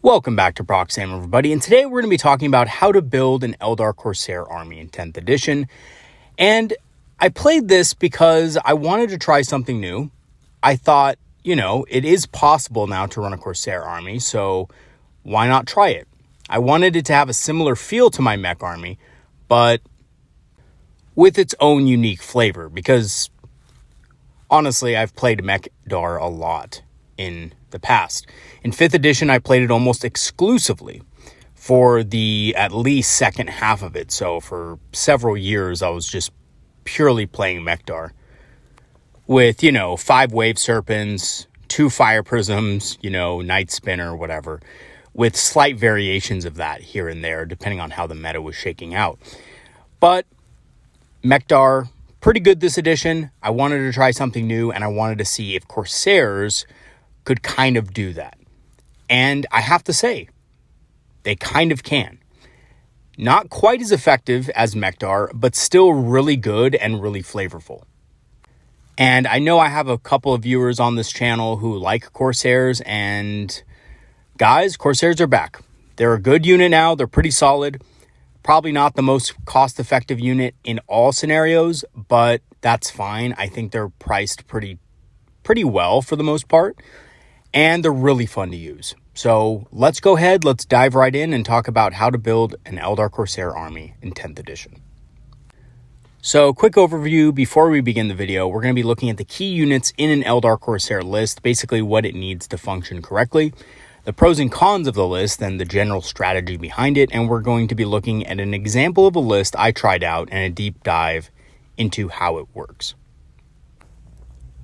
Welcome back to Proxam, everybody, and today we're going to be talking about how to build an Eldar Corsair army in 10th edition. And I played this because I wanted to try something new. I thought, it is possible now to run a Corsair army, so why not try it? I wanted it to have a similar feel to my mech army, but with its own unique flavor, because honestly, I've played Mechdar a lot in the past. In 5th edition, I played it almost exclusively for the at least second half of it. So for several years, I was just purely playing Mechdar with, 5 wave serpents, 2 fire prisms, night spinner, whatever, with slight variations of that here and there, depending on how the meta was shaking out. But Mechdar, pretty good this edition. I wanted to try something new, and I wanted to see if Corsairs could kind of do that. And I have to say, they kind of can. Not quite as effective as Mechdar, but still really good and really flavorful. And I know I have a couple of viewers on this channel who like Corsairs, and guys, Corsairs are back. They're a good unit now. They're pretty solid. Probably not the most cost-effective unit in all scenarios, but that's fine. I think they're priced pretty well for the most part. And they're really fun to use. So let's go ahead, let's dive right in and talk about how to build an Eldar Corsair army in 10th edition. So quick overview before we begin the video, we're going to be looking at the key units in an Eldar Corsair list, basically what it needs to function correctly, the pros and cons of the list, and the general strategy behind it, and we're going to be looking at an example of a list I tried out and a deep dive into how it works.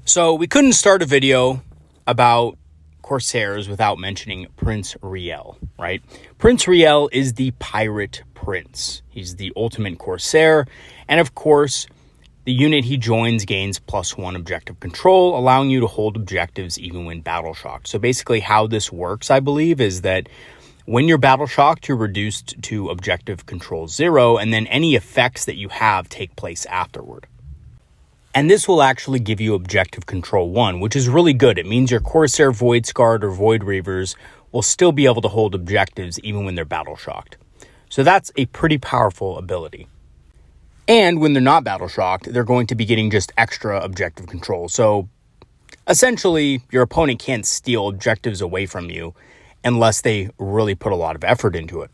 So we couldn't start a video about Corsairs without mentioning Prince Yriel, right? Prince Yriel is the pirate prince. He's the ultimate Corsair, and of course, the unit he joins gains +1 objective control, allowing you to hold objectives even when battle shocked. So basically how this works, I believe, is that when you're battle shocked, you're reduced to objective control 0, and then any effects that you have take place afterward. And this will actually give you objective control 1, which is really good. It means your Corsair Void Scarred or Void Reavers will still be able to hold objectives even when they're battle shocked. So that's a pretty powerful ability. And when they're not battle shocked, they're going to be getting just extra objective control. So essentially, your opponent can't steal objectives away from you unless they really put a lot of effort into it.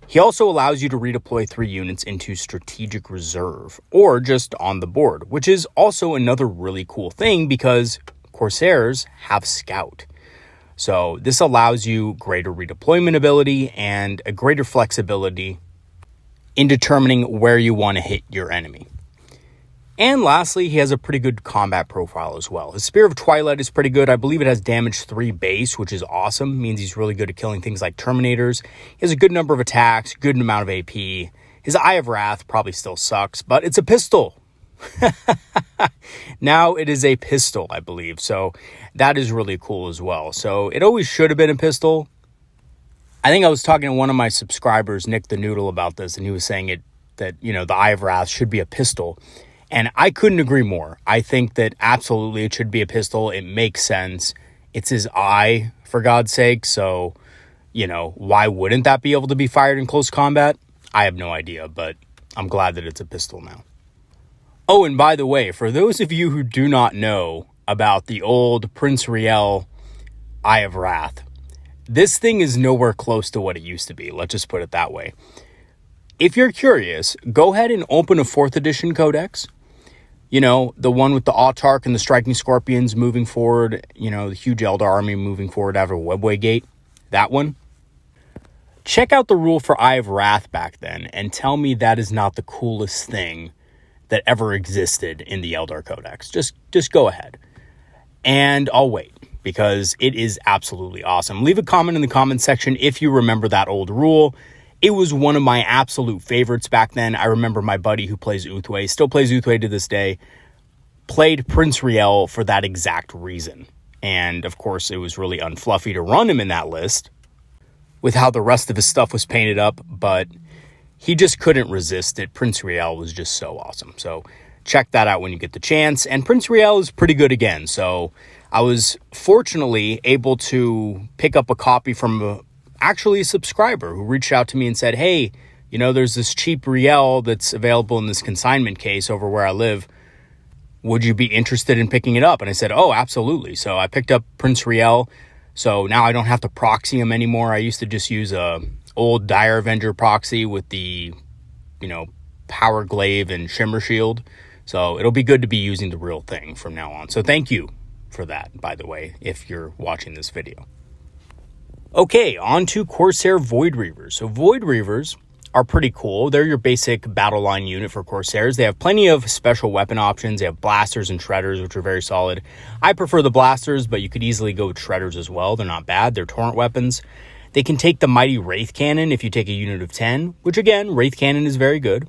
He also allows you to redeploy 3 units into strategic reserve or just on the board, which is also another really cool thing because Corsairs have Scout. So this allows you greater redeployment ability and a greater flexibility in determining where you want to hit your enemy. And lastly, he has a pretty good combat profile as well. His Spear of Twilight is pretty good. I believe it has damage 3 base, which is awesome. It means he's really good at killing things like Terminators. He has a good number of attacks, good amount of AP. His Eye of Wrath probably still sucks, but it's a pistol. Now it is a pistol, I believe. So that is really cool as well. So it always should have been a pistol. I think I was talking to one of my subscribers, Nick the Noodle, about this, and he was saying that the Eye of Wrath should be a pistol. And I couldn't agree more. I think that absolutely it should be a pistol. It makes sense. It's his eye, for God's sake. So, why wouldn't that be able to be fired in close combat? I have no idea, but I'm glad that it's a pistol now. Oh, and by the way, for those of you who do not know about the old Prince Yriel Eye of Wrath, this thing is nowhere close to what it used to be. Let's just put it that way. If you're curious, go ahead and open a 4th edition codex. The one with the Autarch and the Striking Scorpions moving forward, the huge Eldar army moving forward out of a Webway Gate. That one. Check out the rule for Eye of Wrath back then and tell me that is not the coolest thing that ever existed in the Eldar Codex. Just go ahead. And I'll wait because it is absolutely awesome. Leave a comment in the comment section if you remember that old rule. It was one of my absolute favorites back then. I remember my buddy who plays Uthway, still plays Uthway to this day, played Prince Yriel for that exact reason. And of course, it was really unfluffy to run him in that list with how the rest of his stuff was painted up, but he just couldn't resist it. Prince Yriel was just so awesome. So check that out when you get the chance. And Prince Yriel is pretty good again. So I was fortunately able to pick up a copy from actually a subscriber who reached out to me and said, hey, there's this cheap Yriel that's available in this consignment case over where I live. Would you be interested in picking it up? And I said, oh, absolutely. So I picked up Prince Yriel. So now I don't have to proxy him anymore. I used to just use a old Dire Avenger proxy with the, Power Glaive and Shimmer Shield. So it'll be good to be using the real thing from now on. So thank you for that, by the way, if you're watching this video. Okay, on to Corsair Void Reavers. So Void Reavers are pretty cool. They're your basic battle line unit for Corsairs. They have plenty of special weapon options. They have blasters and shredders, which are very solid. I prefer the blasters, but you could easily go with shredders as well. They're not bad. They're torrent weapons. They can take the mighty Wraith Cannon if you take a unit of 10, which again, Wraith Cannon is very good.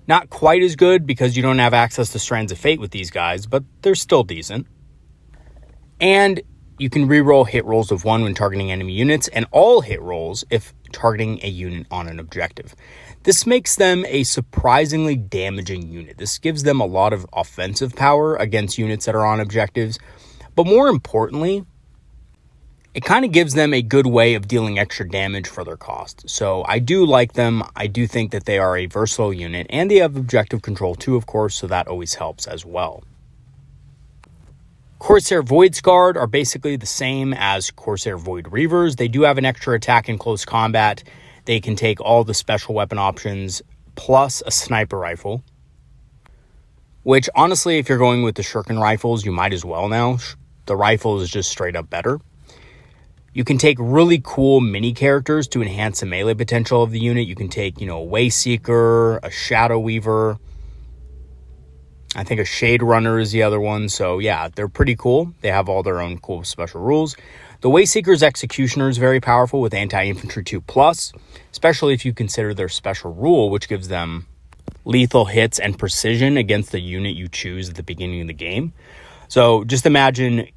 Not quite as good because you don't have access to Strands of Fate with these guys, but they're still decent. And you can reroll hit rolls of 1 when targeting enemy units, and all hit rolls if targeting a unit on an objective. This makes them a surprisingly damaging unit. This gives them a lot of offensive power against units that are on objectives, but more importantly, it kind of gives them a good way of dealing extra damage for their cost. So I do like them. I do think that they are a versatile unit, and they have objective control too, of course, so that always helps as well. Corsair Void Scarred are basically the same as Corsair Void Reavers. They do have an extra attack in close combat. They can take all the special weapon options plus a sniper rifle, which honestly, if you're going with the Shuriken rifles, you might as well now. The rifle is just straight up better. You can take really cool mini characters to enhance the melee potential of the unit. You can take, a Wayseeker, a Shadow Weaver. I think a Shade Runner is the other one. So yeah, they're pretty cool. They have all their own cool special rules. The Wayseeker's Executioner is very powerful with Anti-Infantry 2+, especially if you consider their special rule, which gives them lethal hits and precision against the unit you choose at the beginning of the game. So just imagine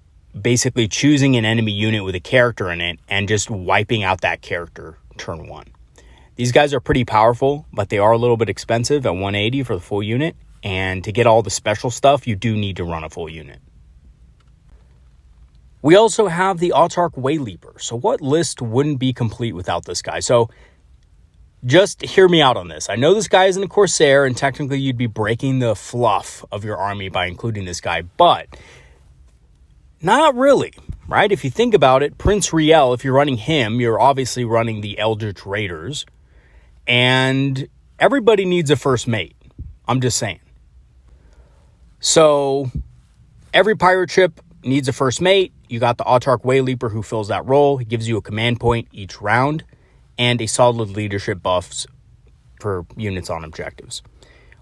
basically choosing an enemy unit with a character in it and just wiping out that character turn 1. These guys are pretty powerful, but they are a little bit expensive at 180 for the full unit. And to get all the special stuff, you do need to run a full unit. We also have the Autarch Wayleaper. So what list wouldn't be complete without this guy? So just hear me out on this. I know this guy isn't a Corsair, and technically you'd be breaking the fluff of your army by including this guy, but not really, right? If you think about it, Prince Yriel, if you're running him, you're obviously running the Eldritch Raiders, and everybody needs a first mate. I'm just saying. So every pirate ship needs a first mate. You got the Autarch Wayleaper who fills that role. He gives you a command point each round and a solid leadership buffs for units on objectives,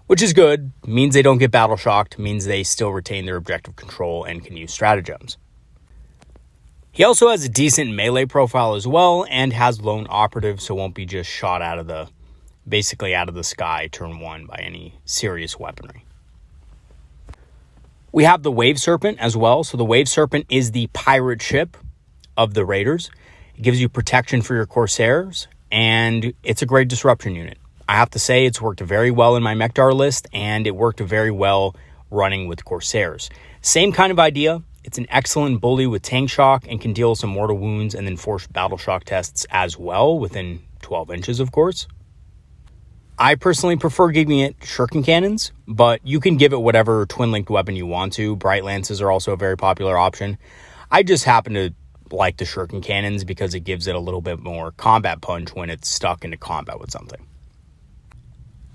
which is good. Means they don't get battle shocked, means they still retain their objective control and can use stratagems. He also has a decent melee profile as well and has lone operative, so won't be just shot out of the sky turn 1 by any serious weaponry. We have the Wave Serpent as well. So the Wave Serpent is the pirate ship of the Raiders. It gives you protection for your Corsairs, and it's a great disruption unit. I have to say it's worked very well in my Mekdar list, and it worked very well running with Corsairs. Same kind of idea. It's an excellent bully with tank shock and can deal some mortal wounds and then force battle shock tests as well within 12 inches, of course. I personally prefer giving it shuriken cannons, but you can give it whatever twin-linked weapon you want to. Bright lances are also a very popular option. I just happen to like the shuriken cannons because it gives it a little bit more combat punch when it's stuck into combat with something.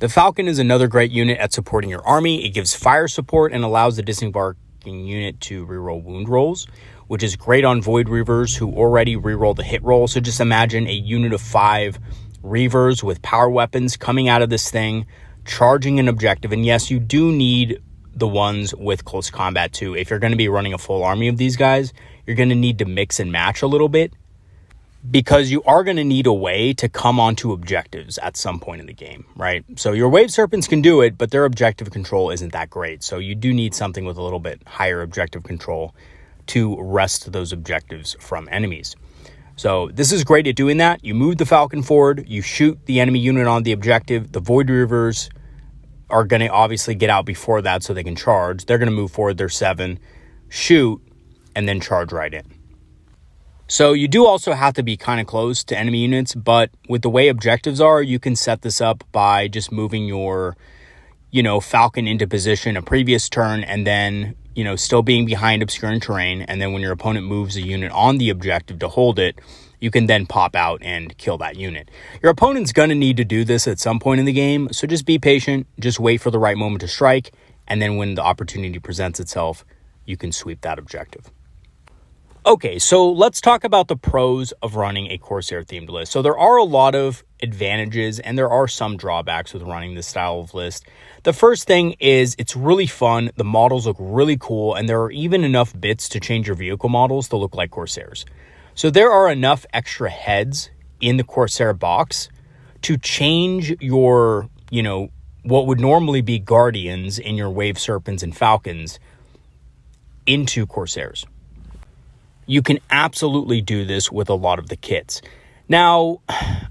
The Falcon is another great unit at supporting your army. It gives fire support and allows the disembarking unit to reroll wound rolls, which is great on Void Reavers who already reroll the hit roll. So just imagine a unit of 5 Reavers with power weapons coming out of this thing, charging an objective. And yes, you do need the ones with close combat too. If you're going to be running a full army of these guys, you're going to need to mix and match a little bit because you are going to need a way to come onto objectives at some point in the game, right? So your Wave Serpents can do it, but their objective control isn't that great. So you do need something with a little bit higher objective control to wrest those objectives from enemies. So this is great at doing that. You move the Falcon forward, you shoot the enemy unit on the objective. The Void Reavers are going to obviously get out before that so they can charge. They're going to move forward. They're 7. shoot, and then charge right in. So you do also have to be kind of close to enemy units, but with the way objectives are, you can set this up by just moving your, Falcon into position a previous turn and then, still being behind obscuring terrain. And then when your opponent moves a unit on the objective to hold it, you can then pop out and kill that unit. Your opponent's going to need to do this at some point in the game, so just be patient, just wait for the right moment to strike, and then when the opportunity presents itself, you can sweep that objective. Okay, so let's talk about the pros of running a Corsair themed list. So there are a lot of advantages and there are some drawbacks with running this style of list. The first thing is it's really fun. The models look really cool, and there are even enough bits to change your vehicle models to look like Corsairs. So there are enough extra heads in the Corsair box to change your, what would normally be Guardians in your Wave Serpents and Falcons into Corsairs. You can absolutely do this with a lot of the kits. Now,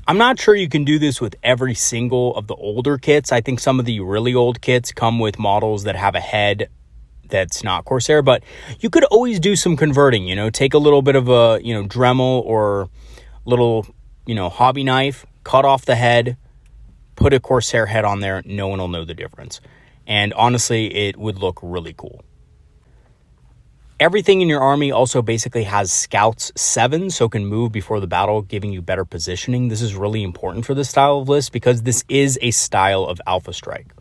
I'm not sure you can do this with every single of the older kits. I think some of the really old kits come with models that have a head that's not Corsair, but you could always do some converting, take a little bit of a, Dremel or little, hobby knife, cut off the head, put a Corsair head on there. No one will know the difference. And honestly, it would look really cool. Everything in your army also basically has Scouts 7, so can move before the battle, giving you better positioning. This is really important for this style of list because this is a style of Alpha Strike.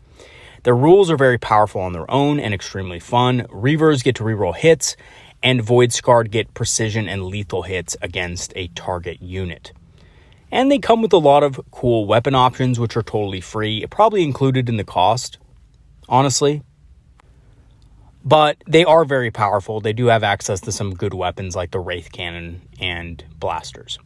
The rules are very powerful on their own and extremely fun. Reavers get to reroll hits, and Void Scarred get precision and lethal hits against a target unit. And they come with a lot of cool weapon options, which are totally free, probably included in the cost, honestly. But they are very powerful. They do have access to some good weapons like the Wraith Cannon and blasters.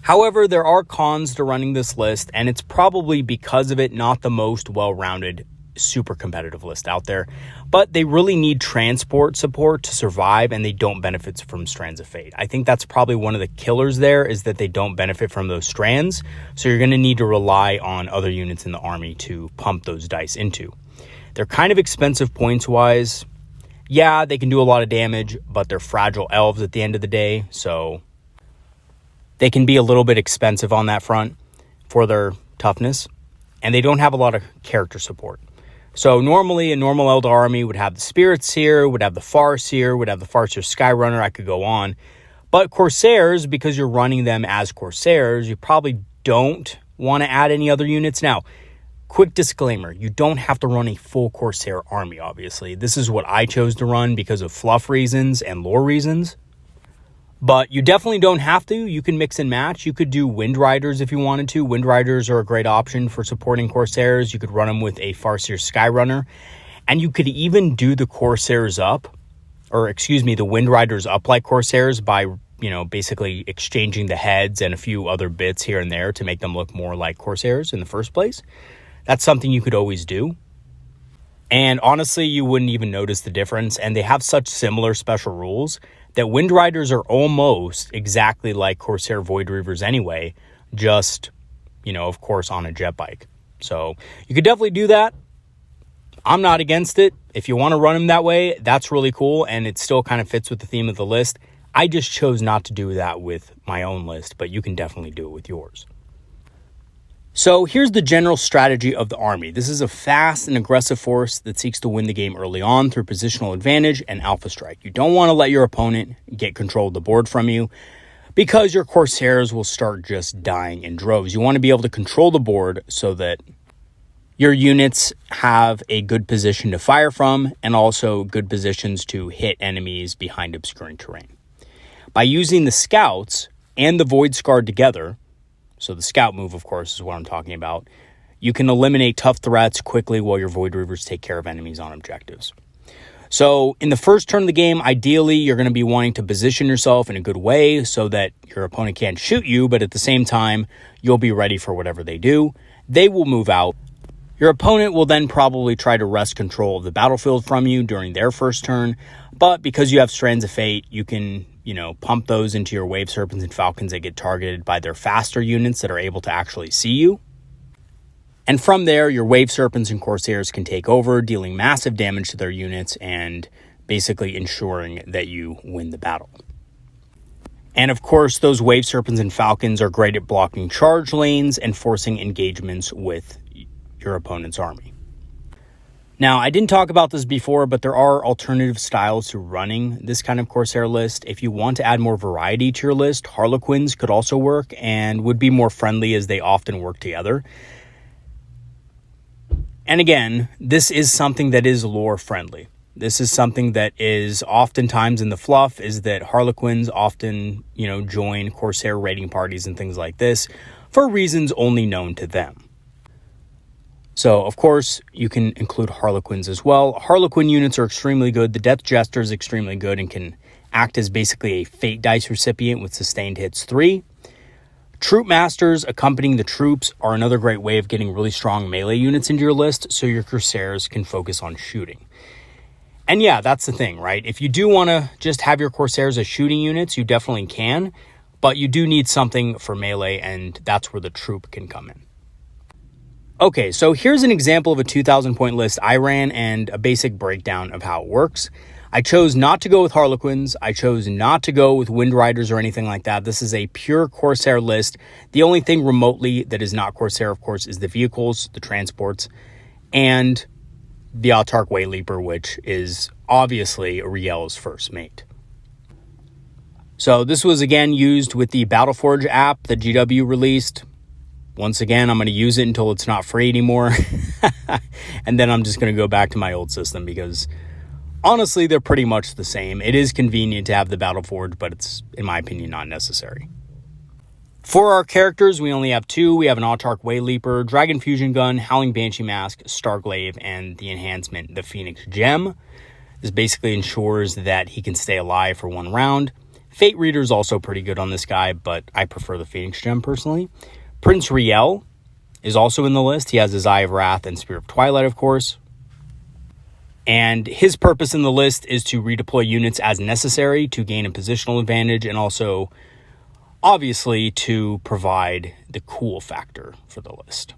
However, there are cons to running this list, and it's probably because of it not the most well-rounded, super competitive list out there. But they really need transport support to survive, and they don't benefit from Strands of Fate. I think that's probably one of the killers there, is that they don't benefit from those strands. So you're going to need to rely on other units in the army to pump those dice into. They're kind of expensive points-wise. Yeah, they can do a lot of damage, but they're fragile elves at the end of the day, so they can be a little bit expensive on that front for their toughness, and they don't have a lot of character support. So normally, a normal Eldar army would have the Spirit Seer, would have the Farseer, would have the Farseer Skyrunner, I could go on. But Corsairs, because you're running them as Corsairs, you probably don't want to add any other units. Now, quick disclaimer, you don't have to run a full Corsair army, obviously. This is what I chose to run because of fluff reasons and lore reasons. But you definitely don't have to. You can mix and match. You could do Wind Riders if you wanted to. Wind Riders are a great option for supporting Corsairs. You could run them with a Farseer Skyrunner. And you could even do the Corsairs up, the Wind Riders up like Corsairs by, basically exchanging the heads and a few other bits here and there to make them look more like Corsairs in the first place. That's something you could always do. And honestly, you wouldn't even notice the difference. And they have such similar special rules that Wind Riders are almost exactly like Corsair Void Reavers anyway, just, of course, on a jet bike. So you could definitely do that. I'm not against it. If you want to run them that way, that's really cool. And it still kind of fits with the theme of the list. I just chose not to do that with my own list, but you can definitely do it with yours. So here's the general strategy of the army. This is a fast and aggressive force that seeks to win the game early on through positional advantage and alpha strike. You don't want to let your opponent get control of the board from you because your Corsairs will start just dying in droves. You want to be able to control the board so that your units have a good position to fire from and also good positions to hit enemies behind obscuring terrain. By using the Scouts and the Void Scarred together, so the Scout move, of course, is what I'm talking about, you can eliminate tough threats quickly while your Void Reavers take care of enemies on objectives. So in the first turn of the game, ideally, you're going to be wanting to position yourself in a good way so that your opponent can't shoot you, but at the same time, you'll be ready for whatever they do. They will move out. Your opponent will then probably try to wrest control of the battlefield from you during their first turn, but because you have Strands of Fate, you can pump those into your Wave Serpents and Falcons that get targeted by their faster units that are able to actually see you. And from there, your Wave Serpents and Corsairs can take over, dealing massive damage to their units and basically ensuring that you win the battle. And of course, those Wave Serpents and Falcons are great at blocking charge lanes and forcing engagements with your opponent's army. Now, I didn't talk about this before, but there are alternative styles to running this kind of Corsair list. If you want to add more variety to your list, Harlequins could also work and would be more friendly as they often work together. And again, this is something that is lore friendly. This is something that is oftentimes in the fluff, is that Harlequins often, join Corsair raiding parties and things like this for reasons only known to them. So, of course, you can include Harlequins as well. Harlequin units are extremely good. The Death Jester is extremely good and can act as basically a Fate Dice recipient with sustained hits 3. Troop Masters accompanying the troops are another great way of getting really strong melee units into your list so your Corsairs can focus on shooting. And yeah, that's the thing, right? If you do want to just have your Corsairs as shooting units, you definitely can, but you do need something for melee, and that's where the troop can come in. Okay, so here's an example of a 2,000 point list I ran and a basic breakdown of how it works. I chose not to go with Harlequins. I chose not to go with Wind Riders or anything like that. This is a pure Corsair list. The only thing remotely that is not Corsair, of course, is the vehicles, the transports, and the Autarch Wayleaper, which is obviously Yriel's first mate. So this was again used with the Battleforge app that GW released. Once again, I'm going to use it until it's not free anymore. And then I'm just going to go back to my old system because honestly, they're pretty much the same. It is convenient to have the Battleforge, but it's, in my opinion, not necessary. For our characters, we only have 2. We have an Autarch Wayleaper, Dragon Fusion Gun, Howling Banshee Mask, Starglaive, and the enhancement, the Phoenix Gem. This basically ensures that he can stay alive for 1 round. Fate Reader is also pretty good on this guy, but I prefer the Phoenix Gem personally. Prince Yriel is also in the list. He has his Eye of Wrath and Spear of Twilight, of course. And his purpose in the list is to redeploy units as necessary to gain a positional advantage and also, obviously, to provide the cool factor for the list.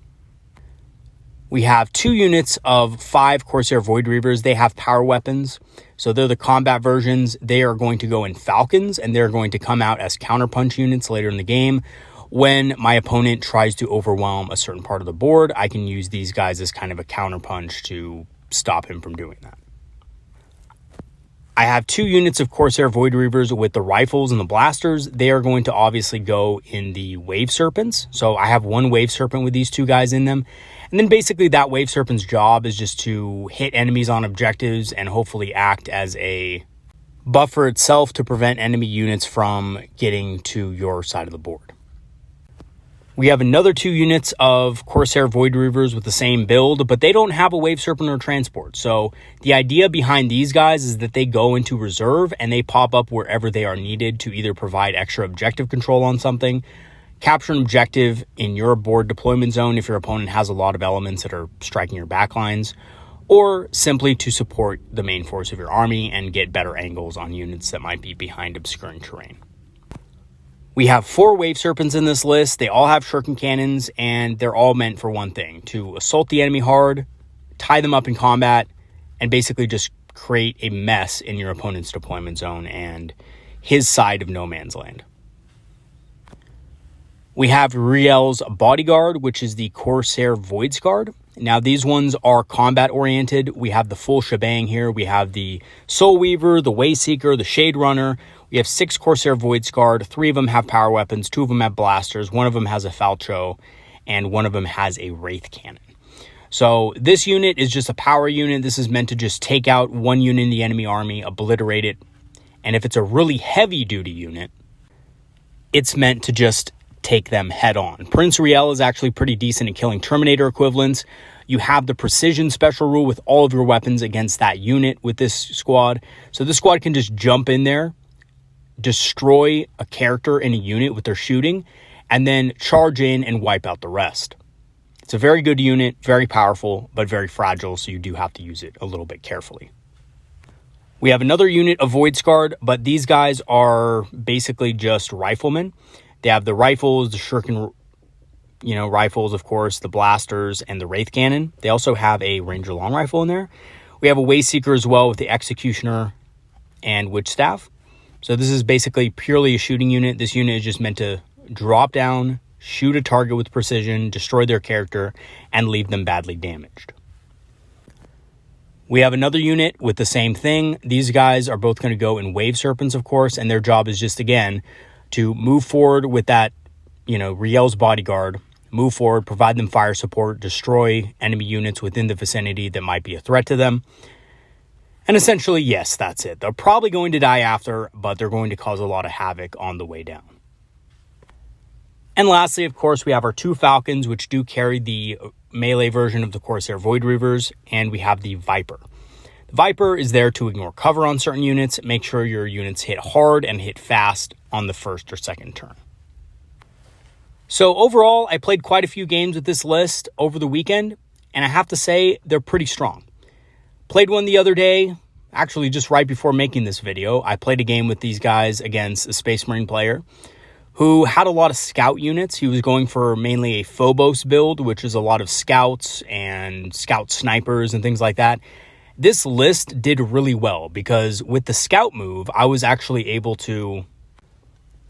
We have 2 units of 5 Corsair Void Reavers. They have power weapons, so they're the combat versions. They are going to go in Falcons, and they're going to come out as counterpunch units later in the game. When my opponent tries to overwhelm a certain part of the board, I can use these guys as kind of a counterpunch to stop him from doing that. I have 2 units of Corsair Void Reavers with the rifles and the blasters. They are going to obviously go in the Wave Serpents. So I have 1 Wave Serpent with these 2 guys in them. And then basically that Wave Serpent's job is just to hit enemies on objectives and hopefully act as a buffer itself to prevent enemy units from getting to your side of the board. We have another 2 units of Corsair Void Reavers with the same build, but they don't have a Wave Serpent or transport. So the idea behind these guys is that they go into reserve and they pop up wherever they are needed to either provide extra objective control on something, capture an objective in your board deployment zone if your opponent has a lot of elements that are striking your backlines, or simply to support the main force of your army and get better angles on units that might be behind obscuring terrain. We have 4 Wave Serpents in this list. They all have shuriken cannons, and they're all meant for one thing: to assault the enemy hard, tie them up in combat, and basically just create a mess in your opponent's deployment zone and his side of no man's land. We have Yriel's Bodyguard, which is the Corsair Voids Guard. Now, these ones are combat-oriented. We have the full shebang here. We have the Soul Weaver, the Wayseeker, the Shade Runner. We have 6 Corsair Voids Guard. 3 of them have power weapons. 2 of them have blasters. 1 of them has a Falcho, and 1 of them has a Wraith Cannon. So this unit is just a power unit. This is meant to just take out 1 unit in the enemy army, obliterate it. And if it's a really heavy-duty unit, it's meant to just take them head on. Prince Yriel is actually pretty decent at killing Terminator equivalents. You have the precision special rule with all of your weapons against that unit with this squad. So this squad can just jump in there, destroy a character in a unit with their shooting, and then charge in and wipe out the rest. It's a very good unit, very powerful, but very fragile, so you do have to use it a little bit carefully. We have another unit of Void Guard, but these guys are basically just riflemen. They have the rifles, the shuriken, rifles, of course, the blasters, and the Wraith Cannon. They also have a Ranger Long Rifle in there. We have a Wayseeker as well with the Executioner, and Witch Staff. So this is basically purely a shooting unit. This unit is just meant to drop down, shoot a target with precision, destroy their character, and leave them badly damaged. We have another unit with the same thing. These guys are both going to go in Wave Serpents, of course, and their job is just, again, to move forward with that, Yriel's bodyguard, move forward, provide them fire support, destroy enemy units within the vicinity that might be a threat to them. And essentially, yes, that's it. They're probably going to die after, but they're going to cause a lot of havoc on the way down. And lastly, of course, we have our 2 Falcons, which do carry the melee version of the Corsair Void Reavers, and we have the Viper. The Viper is there to ignore cover on certain units, make sure your units hit hard and hit fast on the first or second turn. So overall, I played quite a few games with this list over the weekend, and I have to say they're pretty strong. Played one the other day, actually just right before making this video. I played a game with these guys against a Space Marine player who had a lot of scout units. He was going for mainly a Phobos build, which is a lot of scouts and scout snipers and things like that. This list did really well because with the scout move, I was actually able to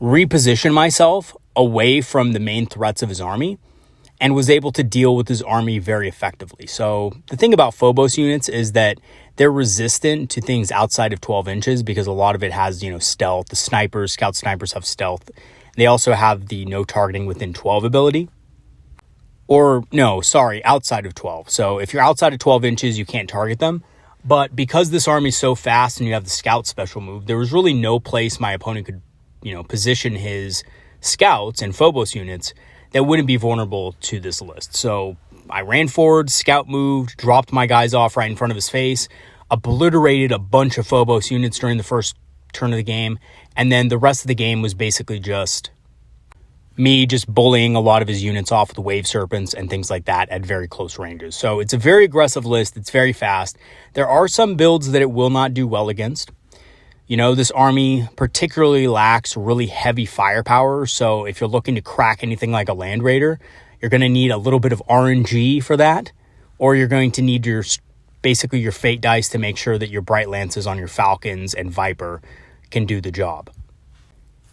reposition myself away from the main threats of his army and was able to deal with his army very effectively. So the thing about Phobos units is that they're resistant to things outside of 12 inches because a lot of it has, stealth. The snipers, scout snipers have stealth. They also have the no targeting within 12 ability. Outside of 12. So if you're outside of 12 inches, you can't target them. But because this army is so fast and you have the scout special move, there was really no place my opponent could, position his scouts and Phobos units that wouldn't be vulnerable to this list. So I ran forward, scout moved, dropped my guys off right in front of his face, obliterated a bunch of Phobos units during the first turn of the game, and then the rest of the game was basically just me just bullying a lot of his units off with Wave Serpents and things like that at very close ranges. So it's a very aggressive list. It's very fast. There are some builds that it will not do well against. This army particularly lacks really heavy firepower. So if you're looking to crack anything like a Land Raider, you're going to need a little bit of RNG for that, or you're going to need your fate dice to make sure that your Bright Lances on your Falcons and Viper can do the job.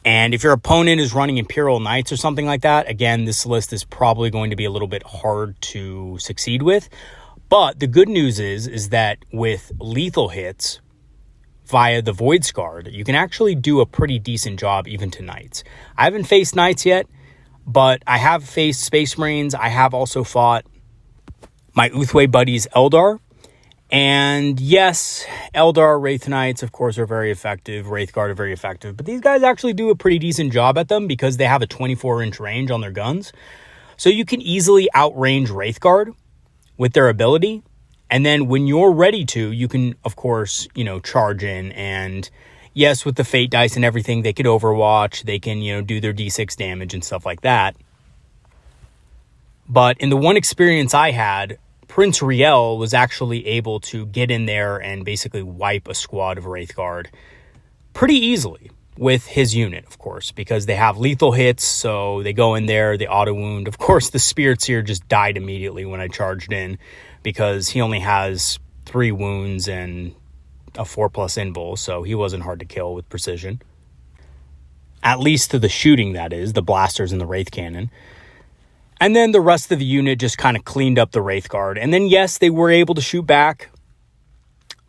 And if your opponent is running Imperial Knights or something like that, again, this list is probably going to be a little bit hard to succeed with. But the good news is that with lethal hits via the Void Scarred, you can actually do a pretty decent job even to Knights. I haven't faced Knights yet, but I have faced Space Marines. I have also fought my Uthway buddies Eldar. And yes, Eldar Wraith Knights, of course, are very effective. Wraithguard are very effective. But these guys actually do a pretty decent job at them because they have a 24-inch range on their guns. So you can easily outrange Wraithguard with their ability. And then when you're ready to, you can, of course, charge in. And yes, with the Fate Dice and everything, they could Overwatch. They can, do their D6 damage and stuff like that. But in the one experience I had, Prince Yriel was actually able to get in there and basically wipe a squad of Wraithguard pretty easily with his unit, of course, because they have lethal hits, so they go in there, they auto-wound. Of course, the Spirit Seer just died immediately when I charged in because he only has 3 wounds and a 4+ invul, so he wasn't hard to kill with precision. At least to the shooting, that is, the blasters and the Wraith Cannon. And then the rest of the unit just kind of cleaned up the Wraithguard. And then, yes, they were able to shoot back,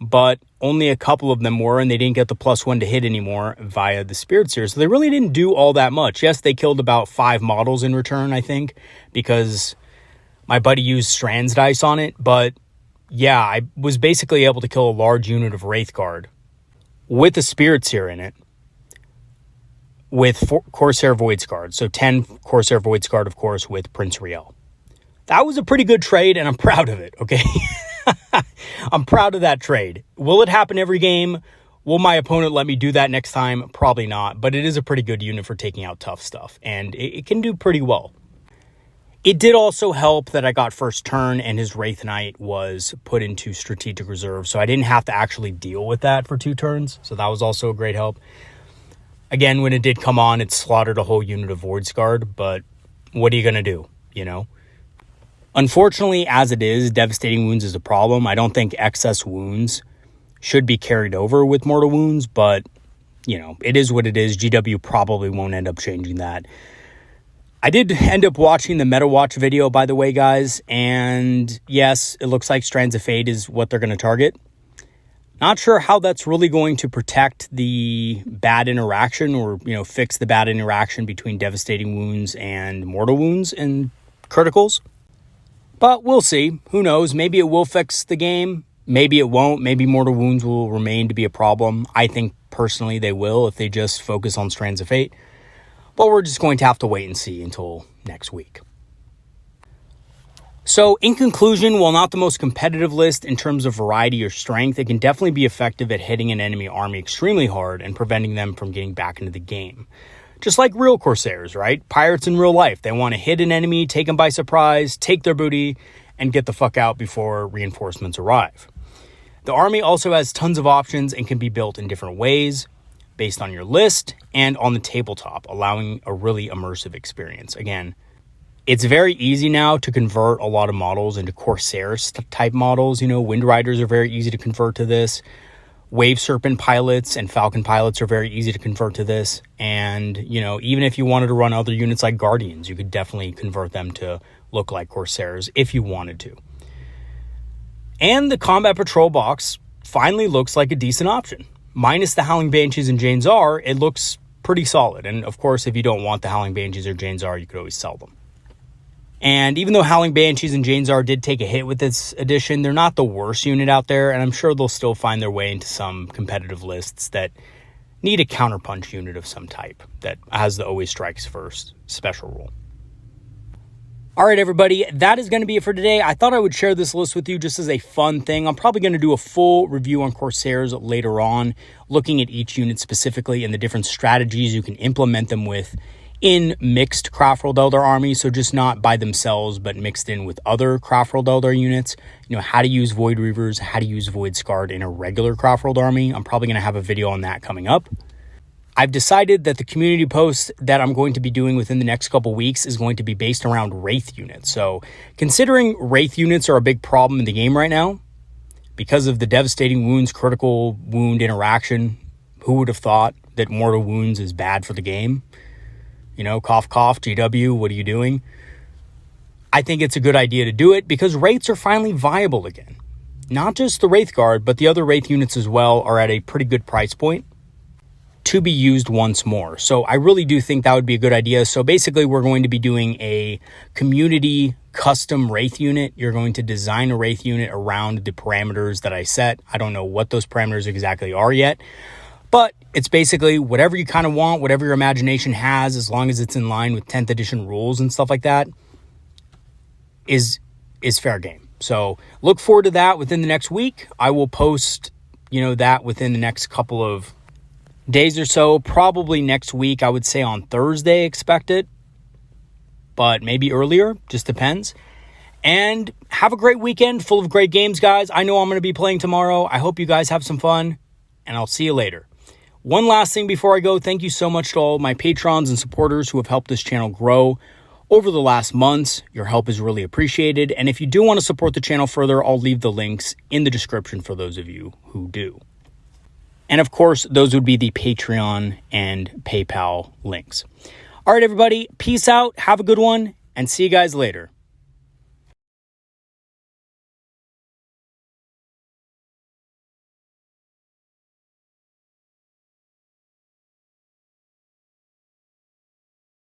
but only a couple of them were, and they didn't get the +1 to hit anymore via the Spirit Seer. So they really didn't do all that much. Yes, they killed about 5 models in return, I think, because my buddy used Strands Dice on it. But yeah, I was basically able to kill a large unit of Wraithguard with the Spirit Seer in it, with Corsair Void Scarred. So 10 Corsair Void Scarred, of course, with Prince Yriel. That was a pretty good trade, and I'm proud of it, okay? I'm proud of that trade. Will it happen every game? Will my opponent let me do that next time? Probably not, but it is a pretty good unit for taking out tough stuff, and it can do pretty well. It did also help that I got first turn, and his Wraith Knight was put into Strategic Reserve, so I didn't have to actually deal with that for 2 turns, so that was also a great help. Again, when it did come on, it slaughtered a whole unit of Void Scarred, but what are you going to do, Unfortunately, as it is, devastating wounds is a problem. I don't think excess wounds should be carried over with Mortal Wounds, but, you know, it is what it is. GW probably won't end up changing that. I did end up watching the Meta Watch video, by the way, guys, and yes, it looks like Strands of Fate is what they're going to target. Not sure how that's really going to protect the bad interaction or, you know, fix the bad interaction between Devastating Wounds and Mortal Wounds and criticals. But we'll see. Who knows? Maybe it will fix the game. Maybe it won't. Maybe Mortal Wounds will remain to be a problem. I think personally they will if they just focus on Strands of Fate. But we're just going to have to wait and see until next week. So in conclusion, while not the most competitive list in terms of variety or strength, it can definitely be effective at hitting an enemy army extremely hard and preventing them from getting back into the game. Just like real Corsairs, right? Pirates in real life. They want to hit an enemy, take them by surprise, take their booty, and get the fuck out before reinforcements arrive. The army also has tons of options and can be built in different ways based on your list and on the tabletop, allowing a really immersive experience. Again, it's very easy now to convert a lot of models into Corsair type models. You know, Wind Riders are very easy to convert to this. Wave Serpent pilots and Falcon pilots are very easy to convert to this. And, you know, even if you wanted to run other units like Guardians, you could definitely convert them to look like Corsairs if you wanted to. And the Combat Patrol box finally looks like a decent option. Minus the Howling Banshees and Jane Czar, it looks pretty solid. And of course, if you don't want the Howling Banshees or Jane Czar, you could always sell them. And even though Howling Banshees and Jane Czar did take a hit with this edition, they're not the worst unit out there, and I'm sure they'll still find their way into some competitive lists that need a counterpunch unit of some type that has the always strikes first special rule. All right, everybody, that is going to be it for today. I thought I would share this list with you just as a fun thing. I'm probably going to do a full review on Corsairs later on, looking at each unit specifically and the different strategies you can implement them with in mixed Craftworld Eldar armies, so just not by themselves, but mixed in with other Craftworld Eldar units. You know, how to use Void Reavers, how to use Void Scarred in a regular Craftworld army. I'm probably going to have a video on that coming up. I've decided that the community post that I'm going to be doing within the next couple weeks is going to be based around Wraith units. So considering Wraith units are a big problem in the game right now, because of the Devastating Wounds critical wound interaction, who would have thought that Mortal Wounds is bad for the game? You know, cough, cough, GW, what are you doing? I think it's a good idea to do it because Wraiths are finally viable again. Not just the Wraith Guard, but the other Wraith units as well are at a pretty good price point to be used once more. So I really do think that would be a good idea. So basically, we're going to be doing a community custom Wraith unit. You're going to design a Wraith unit around the parameters that I set. I don't know what those parameters exactly are yet, but it's basically whatever you kind of want, whatever your imagination has, as long as it's in line with 10th edition rules and stuff like that, is fair game. So look forward to that within the next week. I will post, you know, that within the next couple of days or so, probably next week. I would say on Thursday, expect it, but maybe earlier, just depends. And have a great weekend full of great games, guys. I know I'm going to be playing tomorrow. I hope you guys have some fun, and I'll see you later. One last thing before I go, thank you so much to all my patrons and supporters who have helped this channel grow over the last months. Your help is really appreciated. And if you do want to support the channel further, I'll leave the links in the description for those of you who do. And of course, those would be the Patreon and PayPal links. All right, everybody, peace out, have a good one, and see you guys later.